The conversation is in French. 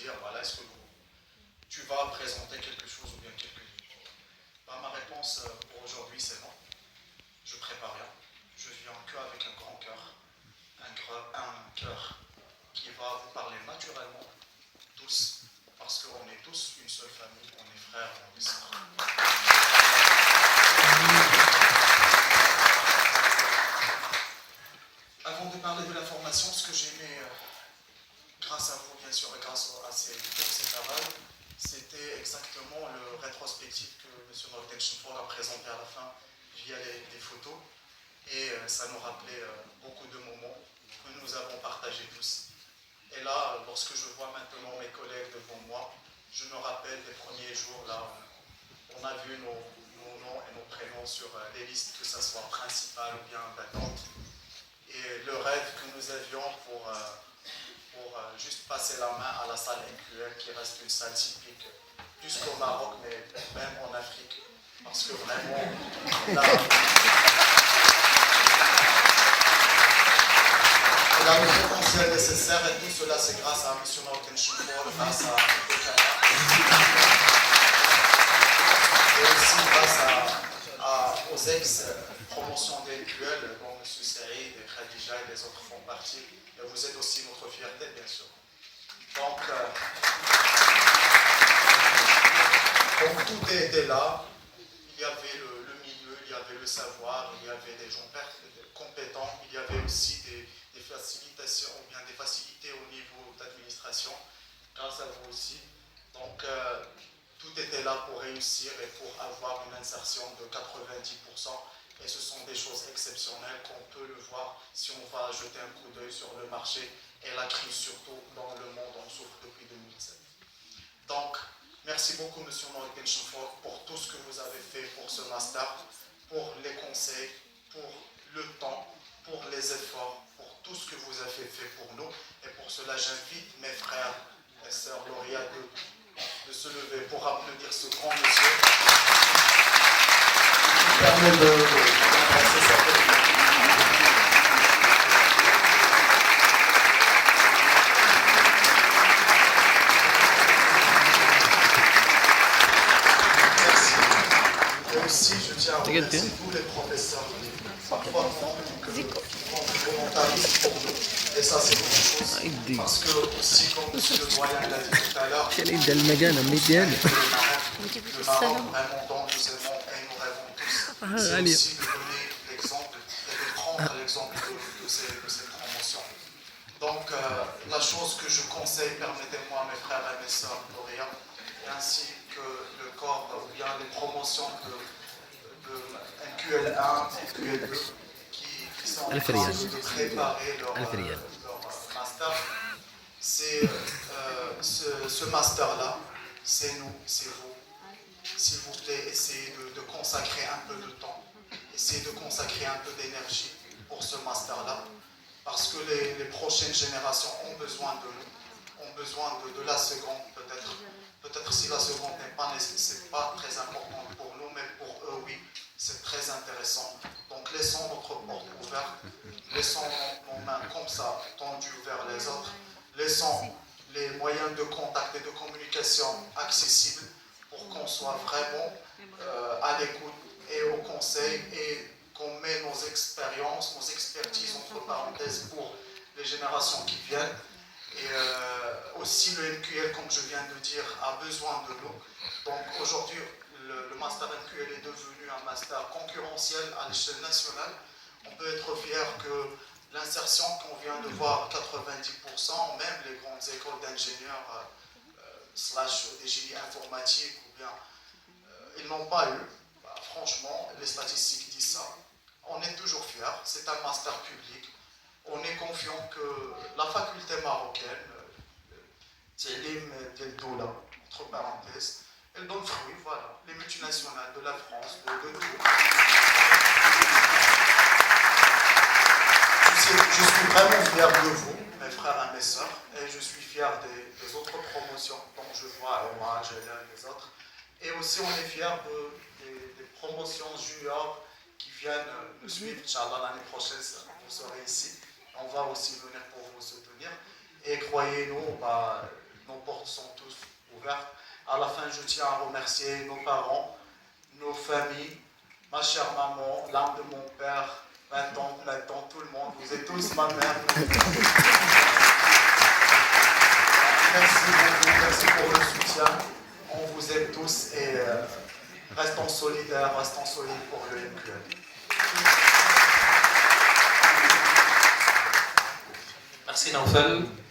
dire, voilà, est-ce que tu vas présenter quelque chose ou bien quelque livre? Ma réponse pour aujourd'hui, c'est non. Je prépare rien. Je viens que avec un grand cœur, un cœur qui va vous parler naturellement, tous, parce qu'on est tous une seule famille, on est frères, on est sœurs. Avant de parler de la formation, ce que j'ai aimé, grâce à vous bien sûr et grâce à ces cours, ces travails, c'était exactement le rétrospectif que M. Nordin Chinfor a présenté à la fin via les photos. Et ça nous rappelait beaucoup de moments que nous avons partagés tous. Et là, lorsque je vois maintenant mes collègues devant moi, je me rappelle des premiers jours là où on a vu nos noms et nos prénoms sur les listes, que ce soit principales ou bien battantes. Et le rêve que nous avions pour juste passer la main à la salle NQL, qui reste une salle typique jusqu'au Maroc, mais même en Afrique. Parce que vraiment, la le potentiel nécessaire, et tout cela c'est grâce à M. Nordin Chinfor, grâce à Bekaya, et aussi grâce aux ex-promotions des NQL, dont M. Saïd et Khadija et les autres font partie. Et vous êtes aussi notre fierté, bien sûr. Donc tout était là. Il y avait le milieu, il y avait le savoir, il y avait des gens compétents, il y avait aussi des facilitations, ou bien des facilités au niveau d'administration, grâce à vous aussi. Donc, tout était là pour réussir et pour avoir une insertion de 90%. Et ce sont des choses exceptionnelles qu'on peut le voir si on va jeter un coup d'œil sur le marché et la crise surtout dans le monde on souffre depuis 2007. Donc, merci beaucoup M. Nordin Chinfor pour tout ce que vous avez fait pour ce master, pour les conseils, pour le temps, pour les efforts, pour tout ce que vous avez fait pour nous. Et pour cela, j'invite mes frères et sœurs lauréats de se lever pour applaudir ce grand monsieur qui permet d'embrasser sa famille. Aussi, je tiens à remercier tous les professeurs, parfois qui font volontarisme pour nous. Et ça, c'est quelque chose. Parce que, aussi, comme le doyen l'a dit tout à l'heure, le Maroc, vraiment, dont nous aimons et nous rêvons tous, c'est aussi de donner l'exemple et de prendre l'exemple de ces promotions. Donc, la chose que je conseille, permettez-moi, mes frères et mes sœurs lauréats, et ainsi que le corps ou bien les promotions de NQL1, NQL2 qui sont en train de préparer leur master, c'est ce master-là, c'est nous, c'est vous. S'il vous plaît, essayez de consacrer un peu de temps, essayez de consacrer un peu d'énergie pour ce master-là, parce que les prochaines générations ont besoin de nous, ont besoin de la seconde peut-être. Peut-être si la seconde c'est pas très important pour nous, mais pour eux, oui, c'est très intéressant. Donc laissons notre porte ouverte, laissons nos mains comme ça, tendues vers les autres, laissons les moyens de contact et de communication accessibles pour qu'on soit vraiment à l'écoute et au conseil et qu'on met nos expériences, nos expertises entre parenthèses pour les générations qui viennent. Et aussi le NQL, comme je viens de dire, a besoin de nous. Donc aujourd'hui, le master NQL est devenu un master concurrentiel à l'échelle nationale. On peut être fier que l'insertion qu'on vient de voir, 90%, même les grandes écoles d'ingénieurs / des génies informatiques, ou bien, ils n'ont pas eu. Bah, franchement, les statistiques disent ça. On est toujours fiers, c'est un master public. On est confiant que la faculté marocaine, Tilim Del Doula, entre parenthèses, elle donne fruit, voilà, les multinationales de la France, de tout. Je suis vraiment fier de vous, mes frères et mes sœurs, et je suis fier des autres promotions, dont je vois Omar, Jalal et les autres. Et aussi, on est fier des promotions juniors qui viennent nous suivre. Inch'Allah, l'année prochaine, vous serez ici. On va aussi venir pour vous soutenir. Et croyez-nous, bah, nos portes sont tous ouvertes. À la fin, je tiens à remercier nos parents, nos familles, ma chère maman, l'âme de mon père, ma tante, tout le monde. Vous êtes tous ma mère. Merci beaucoup, merci pour le soutien. On vous aime tous et restons solidaires, restons solides pour le MQL. Merci Naufel.